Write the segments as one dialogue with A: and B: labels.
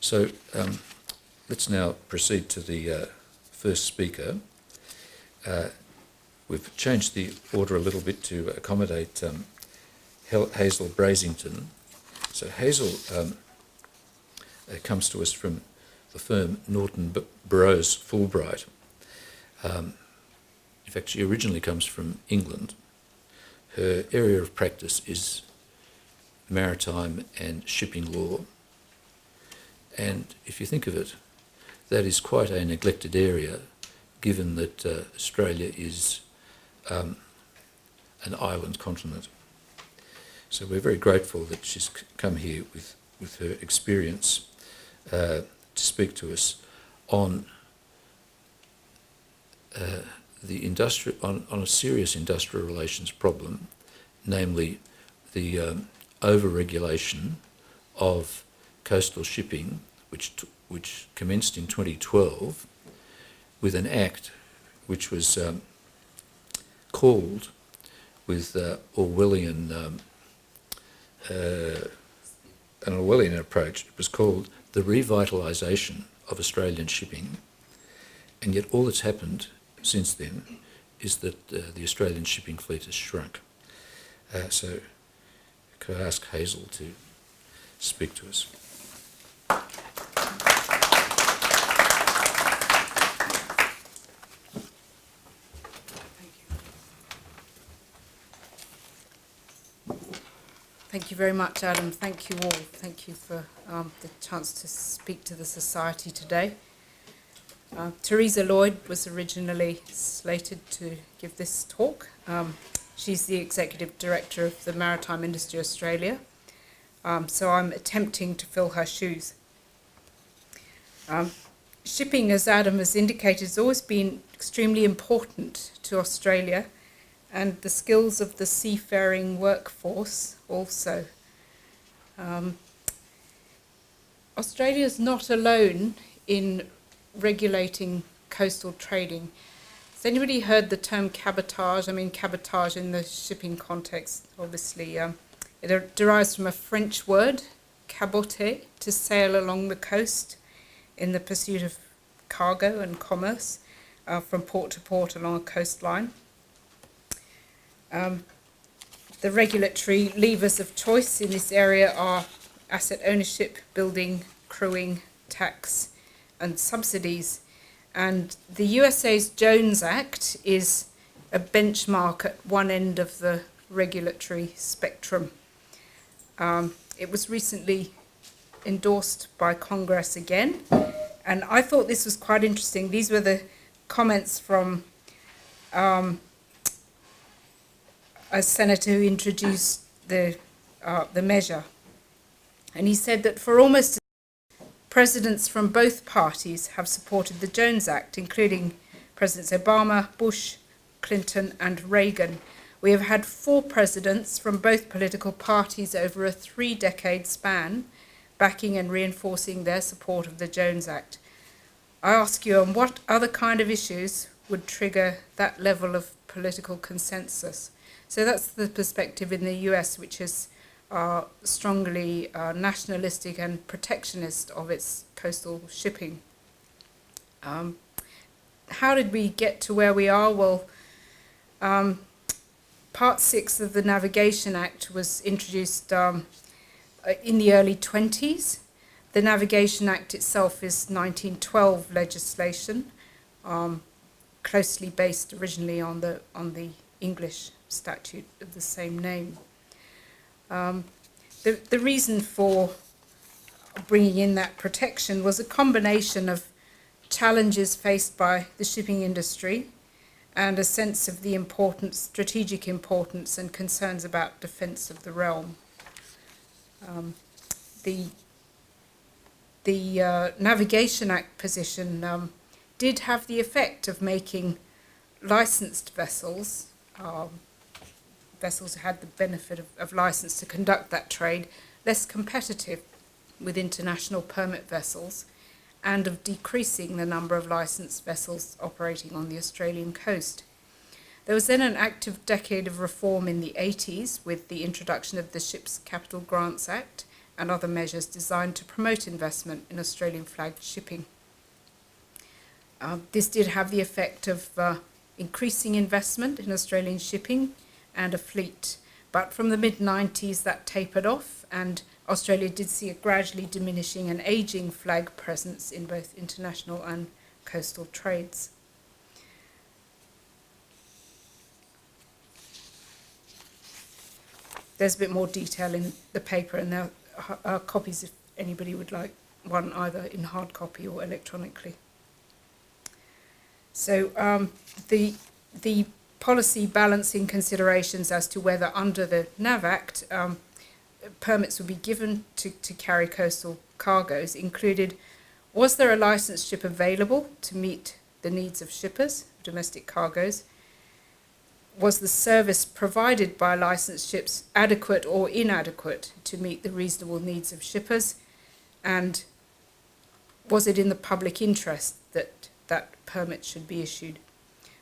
A: So let's now proceed to the first speaker. We've changed the order a little bit to accommodate Hazel Brasington. So Hazel comes to us from the firm Norton Rose Fulbright. In fact, she originally comes from England. Her area of practice is maritime and shipping law. And if you think of it, that is quite a neglected area, given that Australia is an island continent. So we're very grateful that she's come here with her experience to speak to us on on a serious industrial relations problem, namely the over-regulation of coastal shipping, which commenced in 2012 with an act which was called, with an Orwellian approach, it was called the revitalisation of Australian shipping. And yet all that's happened since then is that the Australian shipping fleet has shrunk. So could I ask Hazel to speak to us?
B: Thank you very much, Adam. Thank you all. Thank you for the chance to speak to the Society today. Teresa Lloyd was originally slated to give this talk. She's the Executive Director of the Maritime Industry Australia, so I'm attempting to fill her shoes. Shipping, as Adam has indicated, has always been extremely important to Australia, and the skills of the seafaring workforce also. Australia is not alone in regulating coastal trading. Has anybody heard the term cabotage? I mean, cabotage in the shipping context, obviously, it derives from a French word, caboter, to sail along the coast in the pursuit of cargo and commerce from port to port along a coastline. The regulatory levers of choice in this area are asset ownership, building, crewing, tax, and subsidies. And the USA's Jones Act is a benchmark at one end of the regulatory spectrum. It was recently endorsed by Congress again, and I thought this was quite interesting. These were the comments from a senator who introduced the measure. And he said that for almost presidents from both parties have supported the Jones Act, including Presidents Obama, Bush, Clinton, and Reagan. We have had 4 presidents from both political parties over a 3-decade span backing and reinforcing their support of the Jones Act. I ask you, on what other kind of issues would trigger that level of political consensus? So that's the perspective in the US, which is strongly nationalistic and protectionist of its coastal shipping. How did we get to where we are? Well, Part 6 of the Navigation Act was introduced in the early 20s. The Navigation Act itself is 1912 legislation, closely based originally on the English statute of the same name. The reason for bringing in that protection was a combination of challenges faced by the shipping industry and a sense of the strategic importance and concerns about defence of the realm. The Navigation Act position did have the effect of making licensed vessels, vessels had the benefit of license to conduct that trade, less competitive with international permit vessels, and of decreasing the number of licensed vessels operating on the Australian coast. There was then an active decade of reform in the 80s with the introduction of the Ships Capital Grants Act and other measures designed to promote investment in Australian flagged shipping. This did have the effect of increasing investment in Australian shipping and a fleet, but from the mid-90s that tapered off, and Australia did see a gradually diminishing and ageing flag presence in both international and coastal trades. There's a bit more detail in the paper, and there are copies if anybody would like one, either in hard copy or electronically. So the policy balancing considerations as to whether under the NAV Act permits would be given to carry coastal cargoes included: was there a licensed ship available to meet the needs of shippers, domestic cargoes? Was the service provided by licensed ships adequate or inadequate to meet the reasonable needs of shippers? And was it in the public interest that that permit should be issued?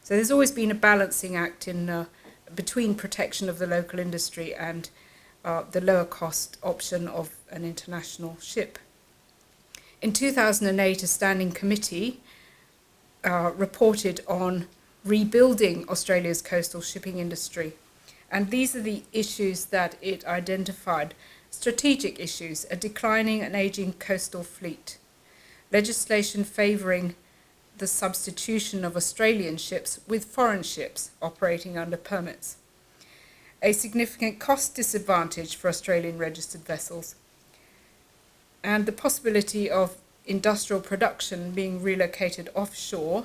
B: So there's always been a balancing act in between protection of the local industry and the lower cost option of an international ship. In 2008, a standing committee reported on rebuilding Australia's coastal shipping industry. And these are the issues that it identified: strategic issues, a declining and ageing coastal fleet, legislation favouring the substitution of Australian ships with foreign ships operating under permits, a significant cost disadvantage for Australian registered vessels, and the possibility of industrial production being relocated offshore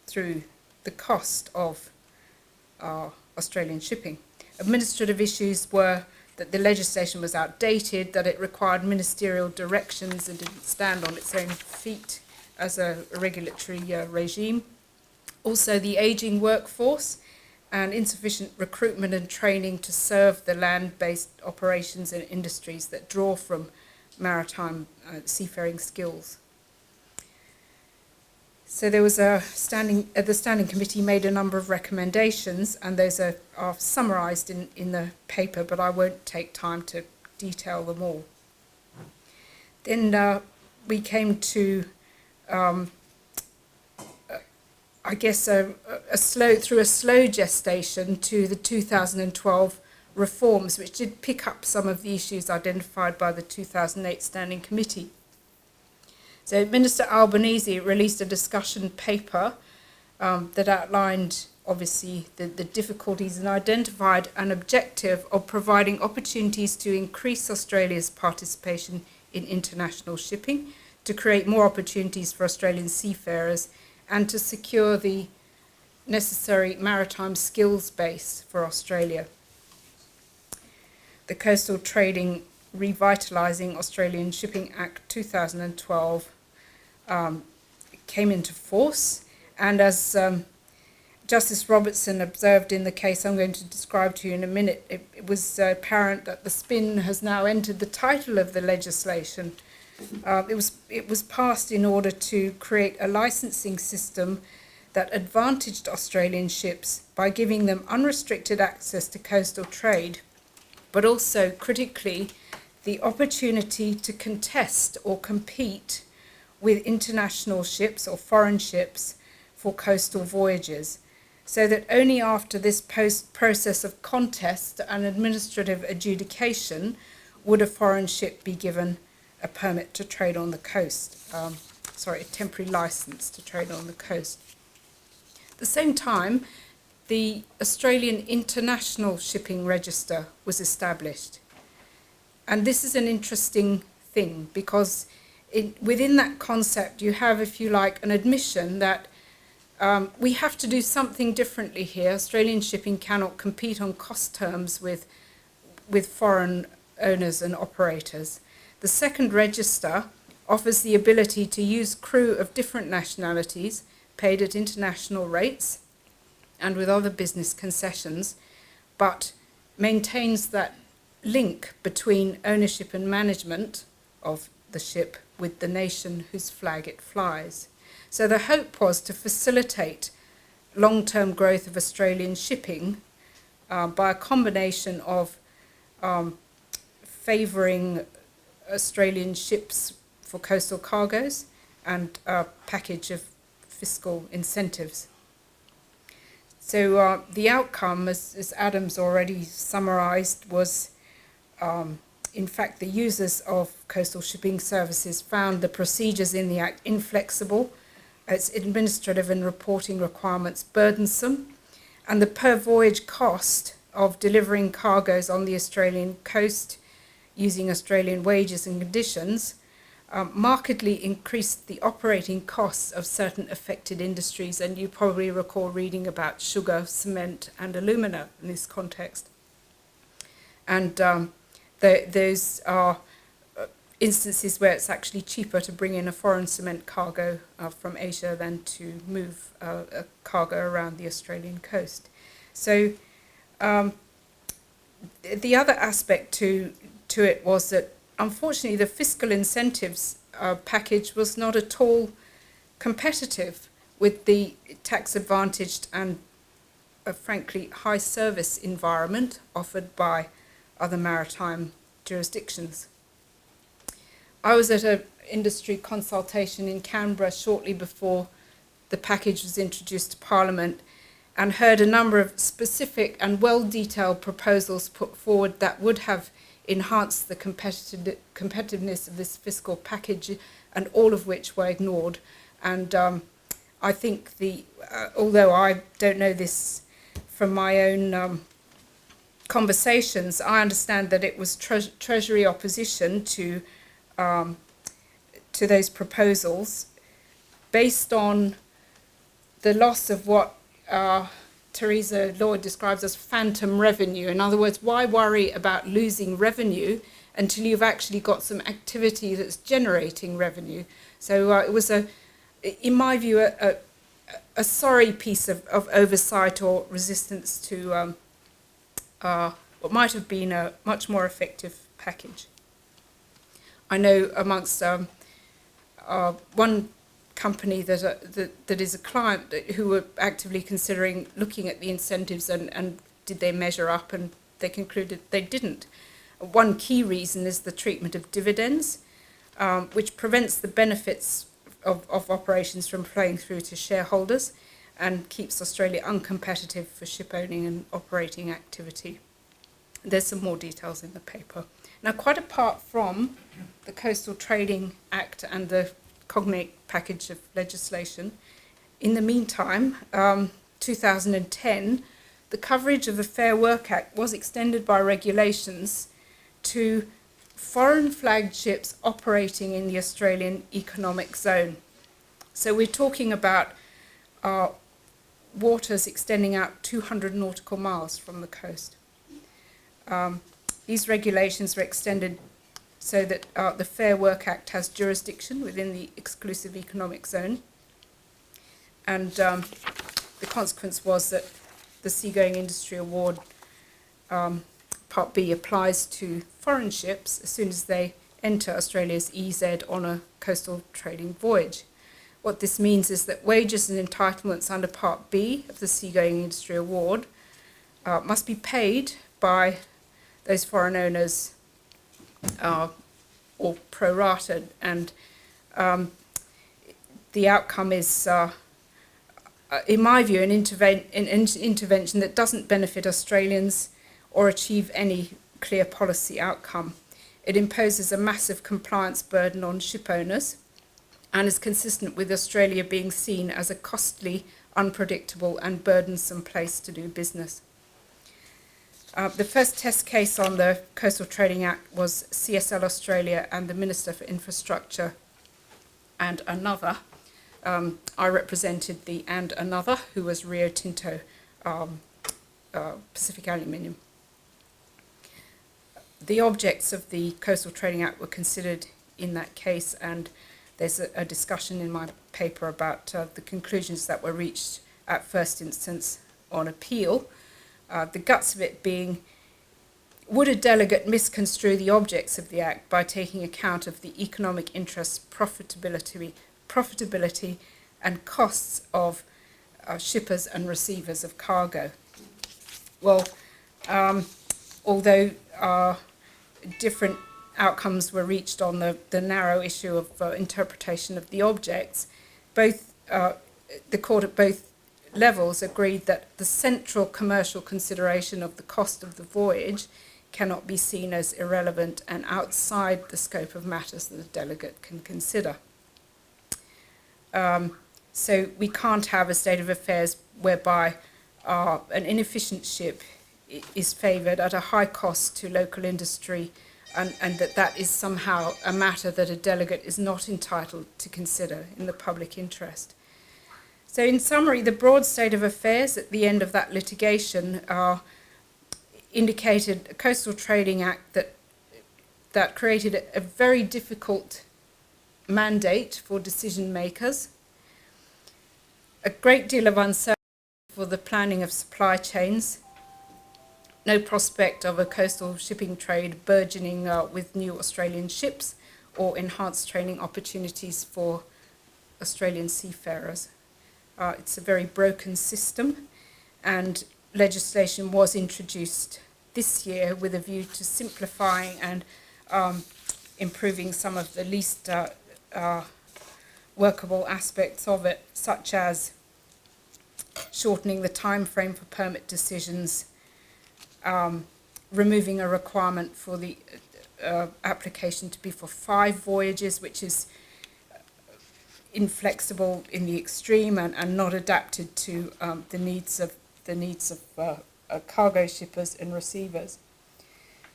B: through the cost of Australian shipping. Administrative issues were that the legislation was outdated, that it required ministerial directions and didn't stand on its own feet as a regulatory regime. Also, the ageing workforce and insufficient recruitment and training to serve the land-based operations and industries that draw from maritime seafaring skills. So there was the standing committee made a number of recommendations, and those are summarised in the paper, but I won't take time to detail them all. Then we came to, through a slow gestation to the 2012 reforms, which did pick up some of the issues identified by the 2008 Standing Committee. So Minister Albanese released a discussion paper that outlined, obviously, the difficulties and identified an objective of providing opportunities to increase Australia's participation in international shipping, to create more opportunities for Australian seafarers, and to secure the necessary maritime skills base for Australia. The Coastal Trading Revitalising Australian Shipping Act 2012 came into force, and as Justice Robertson observed in the case I'm going to describe to you in a minute, it was apparent that the spin has now entered the title of the legislation. It was passed in order to create a licensing system that advantaged Australian ships by giving them unrestricted access to coastal trade, but also, critically, the opportunity to contest or compete with international ships or foreign ships for coastal voyages, so that only after this process of contest and administrative adjudication would a foreign ship be given a permit to trade on the coast, a temporary licence to trade on the coast. At the same time, the Australian International Shipping Register was established. And this is an interesting thing because within that concept you have, if you like, an admission that we have to do something differently here. Australian shipping cannot compete on cost terms with foreign owners and operators. The second register offers the ability to use crew of different nationalities paid at international rates and with other business concessions, but maintains that link between ownership and management of the ship with the nation whose flag it flies. So the hope was to facilitate long-term growth of Australian shipping by a combination of favouring Australian ships for coastal cargoes and a package of fiscal incentives. So the outcome, as Adam's already summarised, was in fact the users of coastal shipping services found the procedures in the Act inflexible, its administrative and reporting requirements burdensome, and the per voyage cost of delivering cargoes on the Australian coast using Australian wages and conditions markedly increased the operating costs of certain affected industries. And you probably recall reading about sugar, cement and alumina in this context. And those are instances where it's actually cheaper to bring in a foreign cement cargo from Asia than to move a cargo around the Australian coast. So the other aspect to it was that, unfortunately, the fiscal incentives package was not at all competitive with the tax-advantaged and, frankly, high service environment offered by other maritime jurisdictions. I was at an industry consultation in Canberra shortly before the package was introduced to Parliament, and heard a number of specific and well-detailed proposals put forward that would have enhanced the competitiveness of this fiscal package, and all of which were ignored. And I think although I don't know this from my own conversations, I understand that it was Treasury opposition to those proposals based on the loss of what Theresa Lloyd describes as phantom revenue. In other words, why worry about losing revenue until you've actually got some activity that's generating revenue? So it was, in my view, a sorry piece of oversight or resistance to what might have been a much more effective package. I know amongst one company that is a client who were actively considering looking at the incentives and did they measure up, and they concluded they didn't. One key reason is the treatment of dividends, which prevents the benefits of operations from flowing through to shareholders and keeps Australia uncompetitive for ship owning and operating activity. There's some more details in the paper. Now, quite apart from the Coastal Trading Act and the cognate package of legislation, in the meantime, 2010, the coverage of the Fair Work Act was extended by regulations to foreign flagged ships operating in the Australian economic zone. So we're talking about waters extending out 200 nautical miles from the coast. These regulations were extended so that the Fair Work Act has jurisdiction within the exclusive economic zone. And the consequence was that the Seagoing Industry Award Part B applies to foreign ships as soon as they enter Australia's EZ on a coastal trading voyage. What this means is that wages and entitlements under Part B of the Seagoing Industry Award must be paid by those foreign owners or prorated, and the outcome is, in my view, an intervention that doesn't benefit Australians or achieve any clear policy outcome. It imposes a massive compliance burden on ship owners and is consistent with Australia being seen as a costly, unpredictable and burdensome place to do business. The first test case on the Coastal Trading Act was CSL Australia and the Minister for Infrastructure and another. I represented the and another, who was Rio Tinto Pacific Aluminium. The objects of the Coastal Trading Act were considered in that case, and there's a discussion in my paper about the conclusions that were reached at first instance on appeal. The guts of it being, would a delegate misconstrue the objects of the Act by taking account of the economic interests, profitability and costs of shippers and receivers of cargo? Well, although different outcomes were reached on the narrow issue of interpretation of the objects, the court at both levels agreed that the central commercial consideration of the cost of the voyage cannot be seen as irrelevant and outside the scope of matters that a delegate can consider. So we can't have a state of affairs whereby an inefficient ship is favoured at a high cost to local industry, and that is somehow a matter that a delegate is not entitled to consider in the public interest. So in summary, the broad state of affairs at the end of that litigation indicated a Coastal Trading Act that created a very difficult mandate for decision makers, a great deal of uncertainty for the planning of supply chains, no prospect of a coastal shipping trade burgeoning with new Australian ships or enhanced training opportunities for Australian seafarers. It's a very broken system, and legislation was introduced this year with a view to simplifying and improving some of the least workable aspects of it, such as shortening the time frame for permit decisions, removing a requirement for the application to be for 5 voyages, which is inflexible in the extreme and not adapted to the needs of cargo shippers and receivers.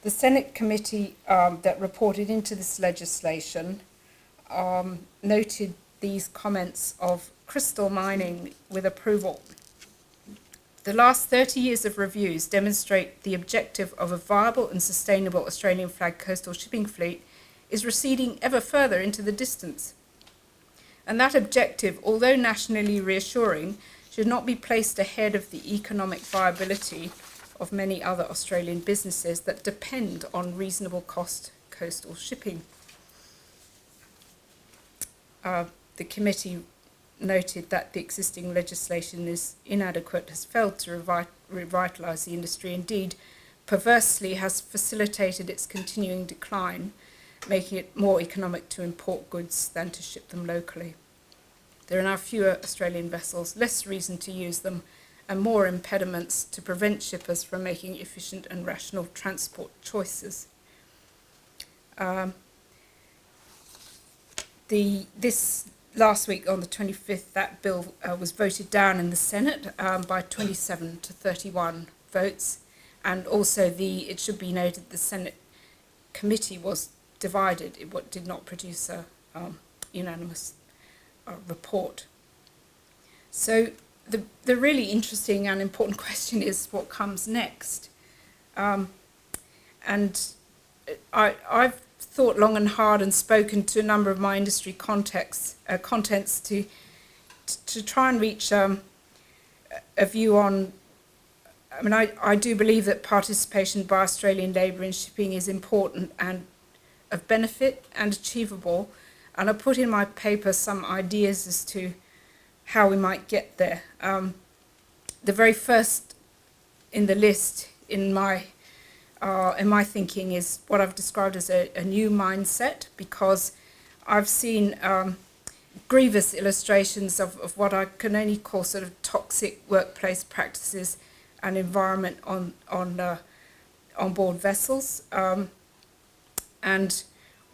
B: The Senate committee that reported into this legislation noted these comments of crystal mining with approval. The last 30 years of reviews demonstrate the objective of a viable and sustainable Australian flag coastal shipping fleet is receding ever further into the distance. And that objective, although nationally reassuring, should not be placed ahead of the economic viability of many other Australian businesses that depend on reasonable cost coastal shipping. The committee noted that the existing legislation is inadequate, has failed to revitalise the industry, indeed perversely has facilitated its continuing decline, making it more economic to import goods than to ship them locally. There are now fewer Australian vessels, less reason to use them, and more impediments to prevent shippers from making efficient and rational transport choices. This last week, on the 25th, that bill was voted down in the Senate by 27 to 31 votes, and also it should be noted the Senate committee was divided. It did not produce a unanimous report. So the really interesting and important question is what comes next. And I've thought long and hard and spoken to a number of my industry contents to try and reach a view on. I mean, I do believe that participation by Australian labour in shipping is important and of benefit and achievable, and I put in my paper some ideas as to how we might get there. The very first in the list in my thinking is what I've described as a new mindset, because I've seen grievous illustrations of what I can only call sort of toxic workplace practices and environment on board vessels. And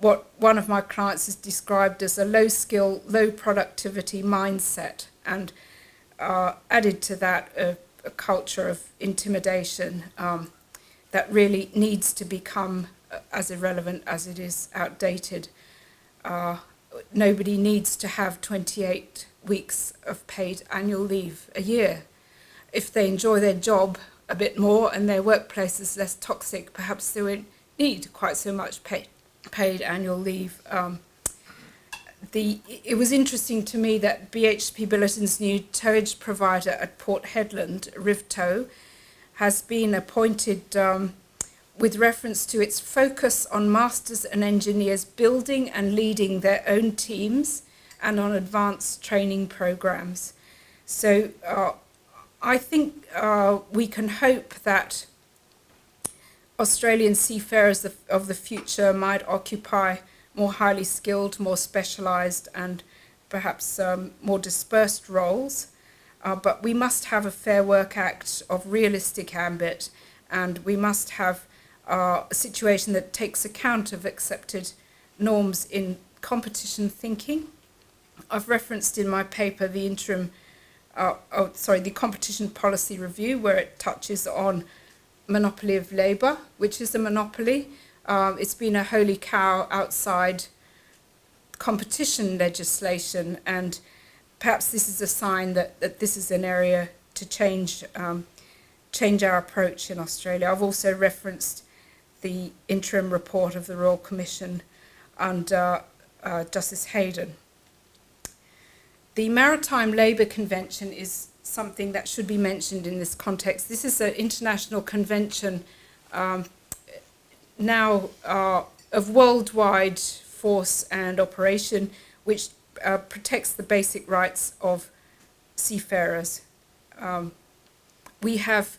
B: what one of my clients has described as a low-skill, low-productivity mindset, and added to that a culture of intimidation that really needs to become as irrelevant as it is outdated. Nobody needs to have 28 weeks of paid annual leave a year. If they enjoy their job a bit more and their workplace is less toxic, perhaps they won't need quite so much paid annual leave. It was interesting to me that BHP Billiton's new towage provider at Port Hedland, Rivtow, has been appointed with reference to its focus on masters and engineers building and leading their own teams and on advanced training programs. So I think we can hope that Australian seafarers of the future might occupy more highly skilled, more specialised and perhaps more dispersed roles. But we must have a Fair Work Act of realistic ambit, and we must have a situation that takes account of accepted norms in competition thinking. I've referenced in my paper the the competition policy review, where it touches on monopoly of labour, which is a monopoly. It's been a holy cow outside competition legislation, and perhaps this is a sign that this is an area to change our approach in Australia. I've also referenced the interim report of the Royal Commission under Justice Hayden. The Maritime Labour Convention is something that should be mentioned in this context. This is an international convention now of worldwide force and operation, which protects the basic rights of seafarers. We have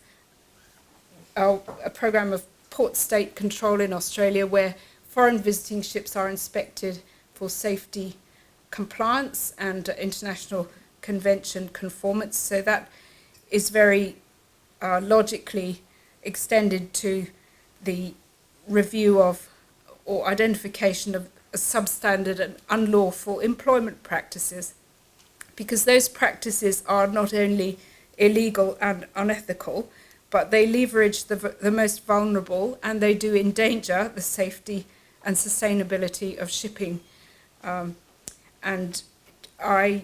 B: a program of port state control in Australia, where foreign visiting ships are inspected for safety compliance and international convention conformance. So that is very logically extended to the review of or identification of substandard and unlawful employment practices, because those practices are not only illegal and unethical, but they leverage the most vulnerable, and they do endanger the safety and sustainability of shipping. And I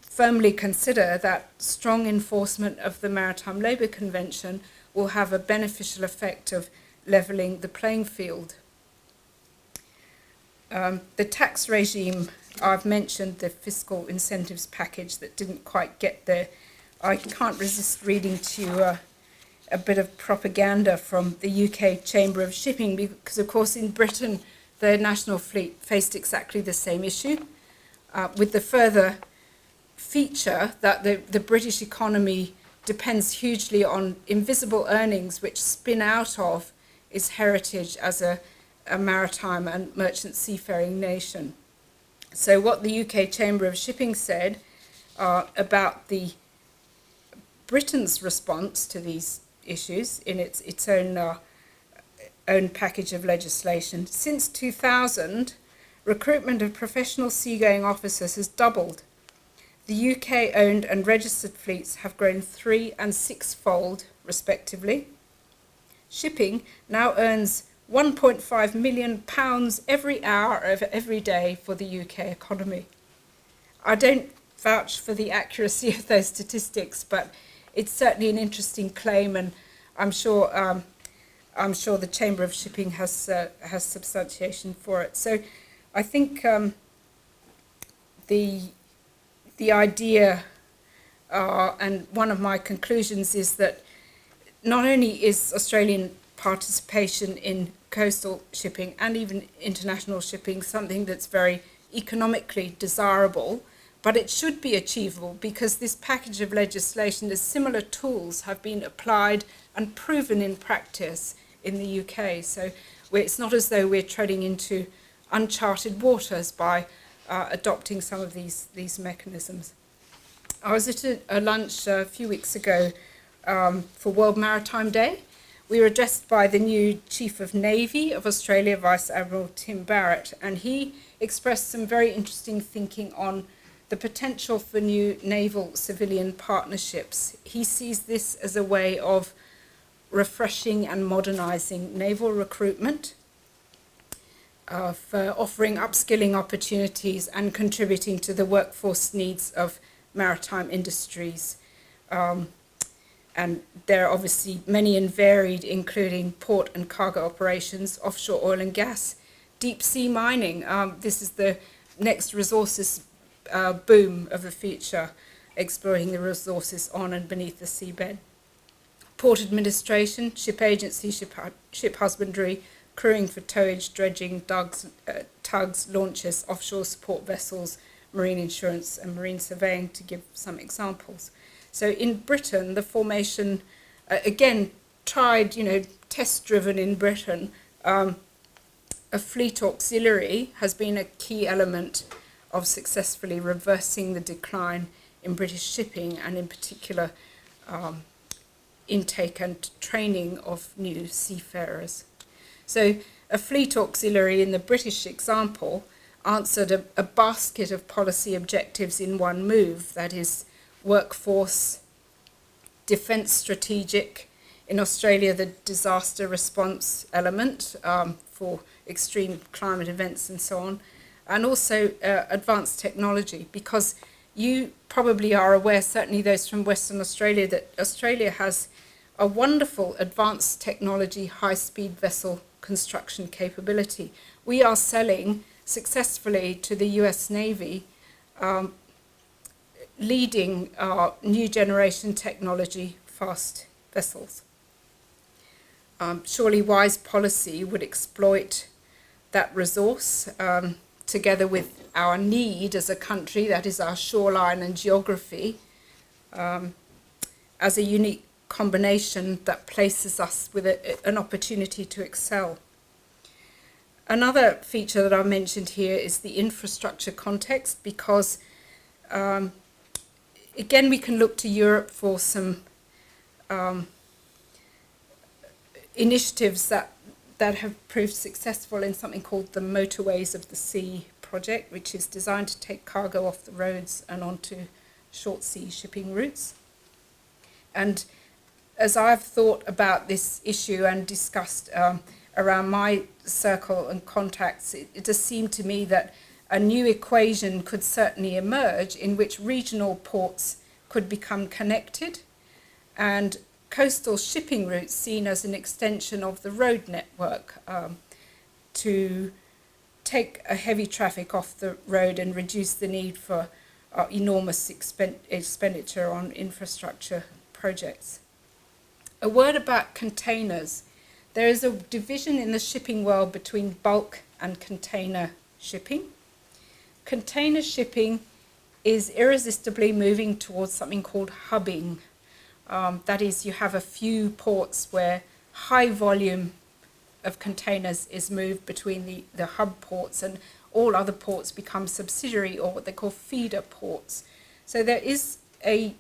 B: firmly consider that strong enforcement of the Maritime Labour Convention will have a beneficial effect of levelling the playing field. The tax regime, I've mentioned the fiscal incentives package that didn't quite get there. I can't resist reading to you a bit of propaganda from the UK Chamber of Shipping, because of course in Britain the national fleet faced exactly the same issue, with the further feature that the British economy depends hugely on invisible earnings which spin out of its heritage as a maritime and merchant seafaring nation. So what the UK Chamber of Shipping said about Britain's response to these issues in its own package of legislation: since 2000, recruitment of professional seagoing officers has doubled. The UK-owned and registered fleets have grown 3- and 6-fold, respectively. Shipping now earns £1.5 million every hour of every day for the UK economy. I don't vouch for the accuracy of those statistics, but it's certainly an interesting claim, and I'm sure the Chamber of Shipping has substantiation for it. So I think the idea, and one of my conclusions, is that not only is Australian participation in coastal shipping and even international shipping something that's very economically desirable, but it should be achievable, because this package of legislation, the similar tools have been applied and proven in practice in the UK. So it's not as though we're treading into uncharted waters by adopting some of these mechanisms. I was at a lunch a few weeks ago for World Maritime Day. We were addressed by the new Chief of Navy of Australia, Vice Admiral Tim Barrett, and he expressed some very interesting thinking on the potential for new naval-civilian partnerships. He sees this as a way of refreshing and modernising naval recruitment, for offering upskilling opportunities and contributing to the workforce needs of maritime industries. And there are obviously many and varied, including port and cargo operations, offshore oil and gas, deep sea mining. This is the next resources boom of the future, exploring the resources on and beneath the seabed. Port administration, ship agency, ship husbandry, crewing for towage, dredging, tugs, launches, offshore support vessels, marine insurance and marine surveying, to give some examples. So in Britain, the formation, again, tried, test-driven in Britain, a fleet auxiliary has been a key element of successfully reversing the decline in British shipping, and in particular intake and training of new seafarers. So a fleet auxiliary in the British example answered a basket of policy objectives in one move, that is workforce, defence strategic, in Australia the disaster response element for extreme climate events and so on, and also advanced technology, because you probably are aware, certainly those from Western Australia, that Australia has a wonderful advanced technology high-speed vessel construction capability. We are selling successfully to the US Navy leading new generation technology fast vessels. Surely wise policy would exploit that resource together with our need as a country, that is our shoreline and geography, as a unique combination that places us with an opportunity to excel. Another feature that I've mentioned here is the infrastructure context, because again we can look to Europe for some initiatives that have proved successful in something called the Motorways of the Sea project, which is designed to take cargo off the roads and onto short sea shipping routes. And as I've thought about this issue and discussed around my circle and contacts, it does seem to me that a new equation could certainly emerge in which regional ports could become connected and coastal shipping routes seen as an extension of the road network to take a heavy traffic off the road and reduce the need for enormous expenditure on infrastructure projects. A word about containers. There is a division in the shipping world between bulk and container shipping. Container shipping is irresistibly moving towards something called hubbing. That is, you have a few ports where high volume of containers is moved between the hub ports, and all other ports become subsidiary, or what they call feeder ports. So there is a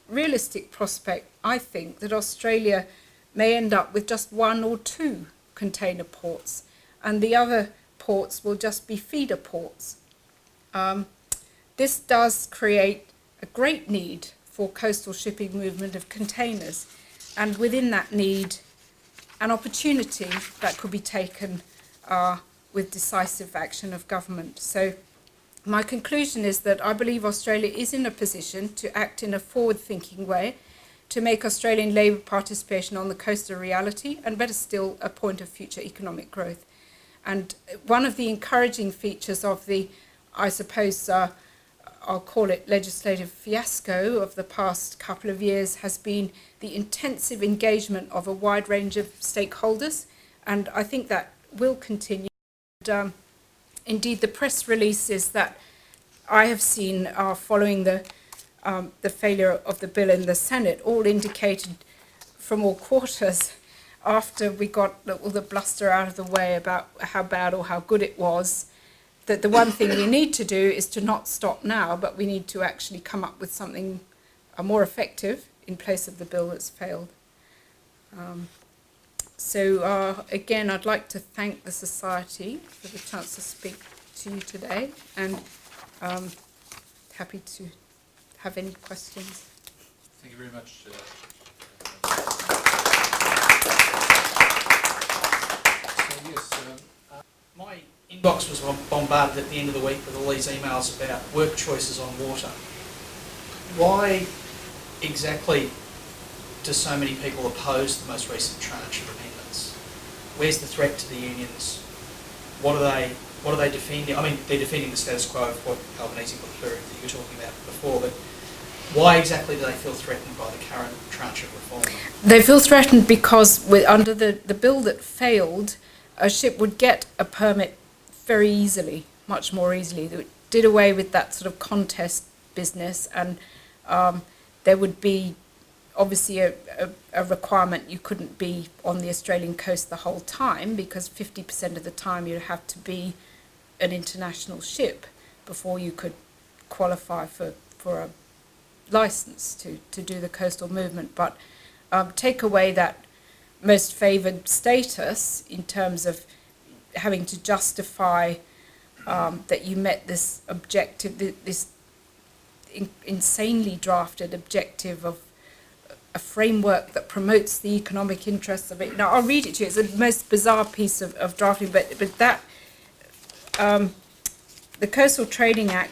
B: realistic prospect, I think, that Australia may end up with just one or two container ports, and the other ports will just be feeder ports. This does create a great need for coastal shipping movement of containers, and within that need, an opportunity that could be taken with decisive action of government. So my conclusion is that I believe Australia is in a position to act in a forward-thinking way to make Australian labour participation on the coast a reality, and better still, a point of future economic growth. And one of the encouraging features of the, I suppose, I'll call it legislative fiasco of the past couple of years has been the intensive engagement of a wide range of stakeholders, and I think that will continue. And, indeed, the press releases that I have seen following the failure of the bill in the Senate all indicated from all quarters, after we got all the bluster out of the way about how bad or how good it was, that the one thing we need to do is to not stop now, but we need to actually come up with something more effective in place of the bill that's failed. So again, I'd like to thank the Society for the chance to speak to you today, and happy to have any questions.
A: Thank you very much.
C: My inbox was bombarded at the end of the week with all these emails about work choices on water. Why exactly do so many people oppose the most recent tranche of amendments? Where's the threat to the unions? What are they defending? I mean, they're defending the status quo of what Albanese put through that you were talking about before, but why exactly do they feel threatened by the current tranche of reform?
B: They feel threatened because under the bill that failed, a ship would get a permit very easily, much more easily. It did away with that sort of contest business, and there would be obviously a requirement. You couldn't be on the Australian coast the whole time, because 50% of the time you have to be an international ship before you could qualify for a license to do the coastal movement. But take away that most favoured status in terms of having to justify that you met this objective, this insanely drafted objective of a framework that promotes the economic interests of it. Now, I'll read it to you. It's the most bizarre piece of drafting, but that the Coastal Trading Act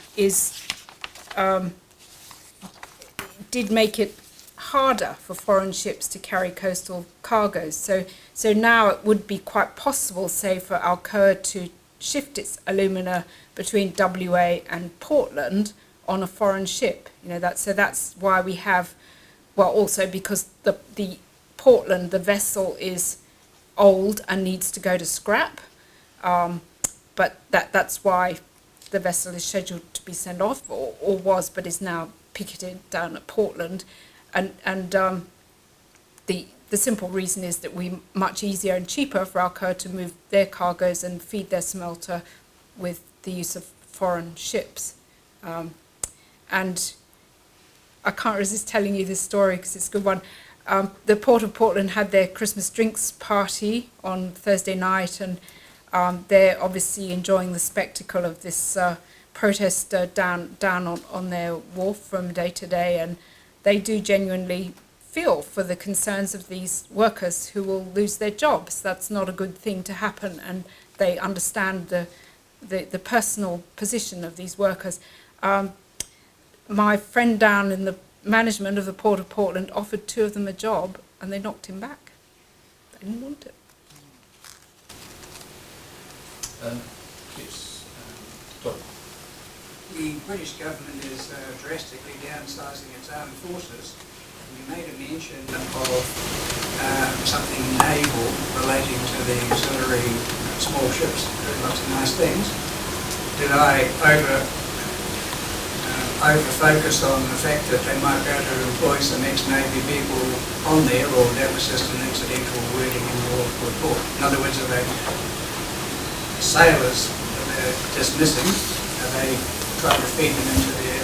B: did make it harder for foreign ships to carry coastal cargoes. So now it would be quite possible, say, for Alcoa to shift its alumina between WA and Portland on a foreign ship. That's why we have, well, also because the Portland, the vessel is old and needs to go to scrap, but that's why the vessel is scheduled to be sent off, or was, but is now picketed down at Portland, and the simple reason is that we're much easier and cheaper for Alcoa to move their cargoes and feed their smelter with the use of foreign ships. And I can't resist telling you this story because it's a good one. The Port of Portland had their Christmas drinks party on Thursday night, and they're obviously enjoying the spectacle of this protest down on their wharf from day to day, and they do genuinely feel for the concerns of these workers who will lose their jobs. That's not a good thing to happen, and they understand the personal position of these workers. My friend down in the management of the Port of Portland offered two of them a job, and they knocked him back. They didn't want it.
A: Yes, Todd.
D: The British government is drastically downsizing its armed forces. You made a mention of something naval relating to the auxiliary small ships, doing lots of nice things. Did I over-focus on the fact that they might be able to employ some ex-Navy people on there, or that was just an incidental wording in your report? In other words, are they sailors that they're dismissing? Are they trying to feed them into their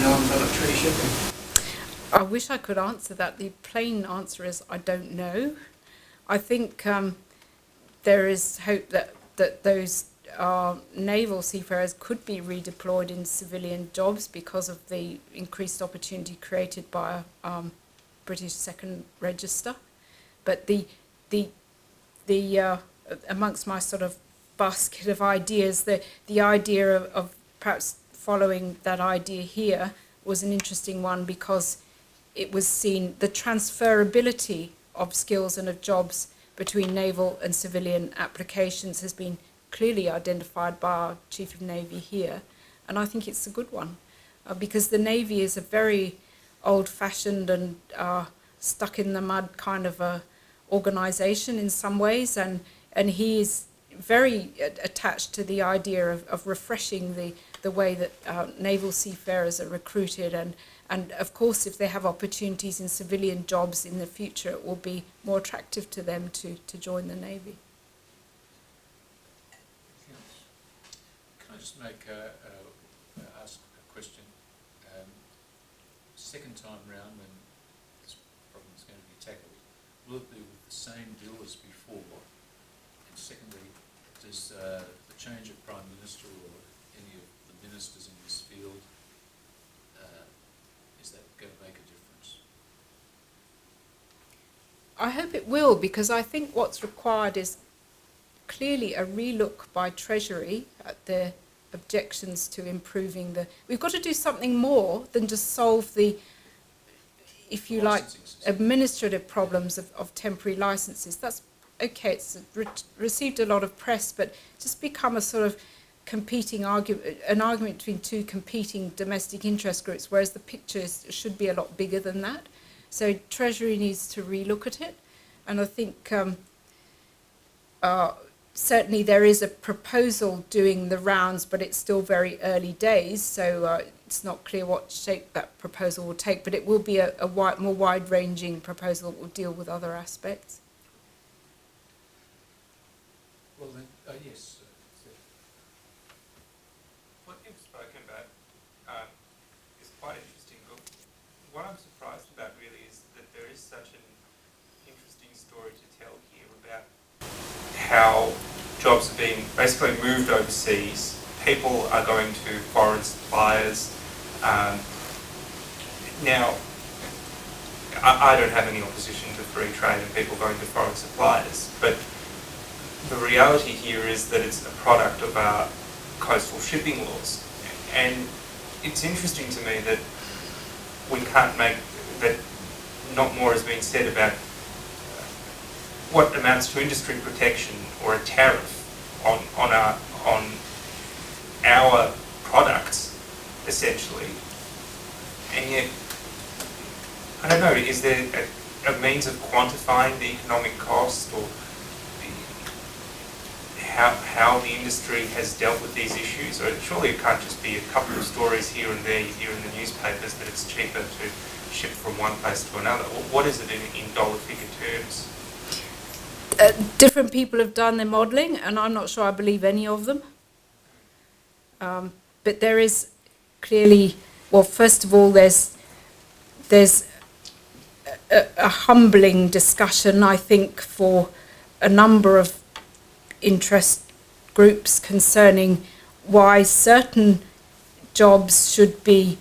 D: non-military shipping?
B: I wish I could answer that. The plain answer is I don't know. I think there is hope that those naval seafarers could be redeployed in civilian jobs because of the increased opportunity created by British Second Register. But the amongst my sort of basket of ideas, the idea of perhaps following that idea here was an interesting one, because it was seen the transferability of skills and of jobs between naval and civilian applications has been clearly identified by our Chief of Navy here, and I think it's a good one, because the Navy is a very old-fashioned and stuck in the mud kind of a organisation in some ways, and he is very attached to the idea of refreshing the way that naval seafarers are recruited, and of course if they have opportunities in civilian jobs in the future, it will be more attractive to them to join the Navy.
A: Can I just ask a question? Second time round when this problem is going to be tackled, will it be with the same deal as before? And secondly, does the change of Prime Minister or any of the ministers in this field, is that going to make a difference?
B: I hope it will, because I think what's required is clearly a relook by Treasury at the objections to improving we've got to do something more than just solve the, if you like, administrative problems of temporary licenses. That's okay, it's received a lot of press, but just become a sort of competing argument, an argument between two competing domestic interest groups, whereas the picture should be a lot bigger than that. So Treasury needs to relook at it, and I think certainly there is a proposal doing the rounds, but it's still very early days, so it's not clear what shape that proposal will take, but it will be a more wide-ranging proposal that will deal with other aspects.
A: Well then, yes.
E: What you've spoken about is quite interesting, but what I'm surprised about really is that there is such an interesting story to tell here about how jobs are being basically moved overseas. People are going to foreign suppliers. Now, I don't have any opposition to free trade and people going to foreign suppliers, but the reality here is that it's a product of our coastal shipping laws. And it's interesting to me that we can't make, that not more has been said about what amounts to industry protection or a tariff on our products, essentially. And yet, I don't know, is there a means of quantifying the economic cost or how the industry has dealt with these issues? Or surely it can't just be a couple of stories here and there, here in the newspapers, that it's cheaper to ship from one place to another. What is it in dollar figure terms?
B: Different people have done their modelling, and I'm not sure I believe any of them. But there is clearly, well, first of all, there's a humbling discussion, I think, for a number of interest groups concerning why certain jobs should be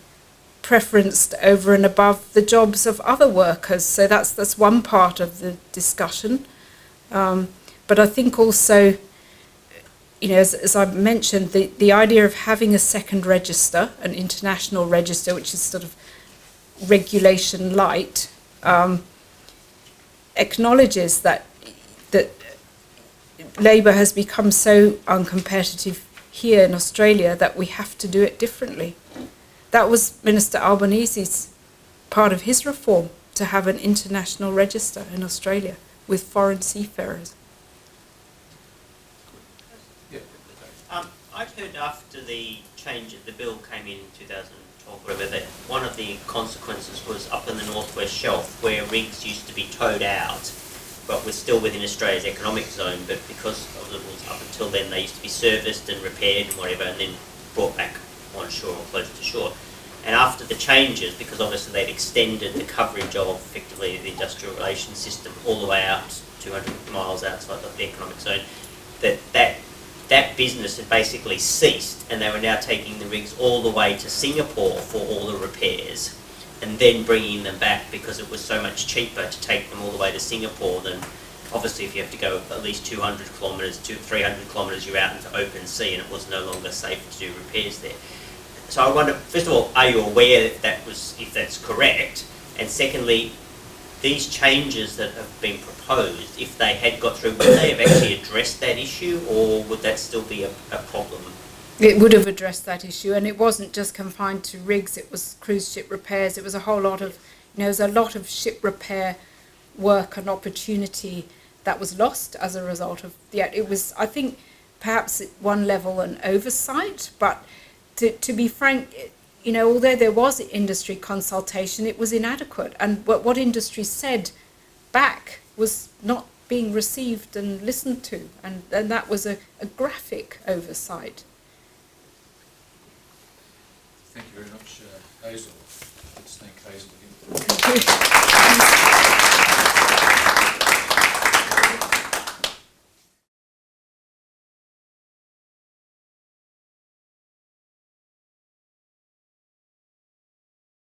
B: preferenced over and above the jobs of other workers. So that's one part of the discussion. But I think also, you know, as I mentioned, the idea of having a second register, an international register, which is sort of regulation light, acknowledges that labour has become so uncompetitive here in Australia that we have to do it differently. That was Minister Albanese's part of his reform, to have an international register in Australia with foreign seafarers.
F: I'd heard after the change, the bill came in 2012, whatever, that one of the consequences was up in the Northwest Shelf, where rigs used to be towed out, but were still within Australia's economic zone, but because of the rules up until then, they used to be serviced and repaired and whatever, and then brought back on shore or close to shore. And after the changes, because obviously they'd extended the coverage of effectively the industrial relations system all the way out 200 miles outside of the economic zone, that business had basically ceased, and they were now taking the rigs all the way to Singapore for all the repairs, and then bringing them back because it was so much cheaper to take them all the way to Singapore than, obviously, if you have to go at least 200 kilometres to 300 kilometres, you're out into open sea, and it was no longer safe to do repairs there. So I wonder, first of all, are you aware if that's correct? And secondly, these changes that have been proposed, if they had got through, would they have actually addressed that issue, or would that still be a problem?
B: It would have addressed that issue, and it wasn't just confined to rigs, it was cruise ship repairs, it was a whole lot of, there's a lot of ship repair work and opportunity that was lost as a result of, it was, I think, perhaps at one level an oversight, but to be frank, although there was industry consultation, it was inadequate. And what industry said back was not being received and listened to. And that was a graphic oversight.
A: Thank you very much, Hazel. Let's thank Hazel again.
B: Thank you.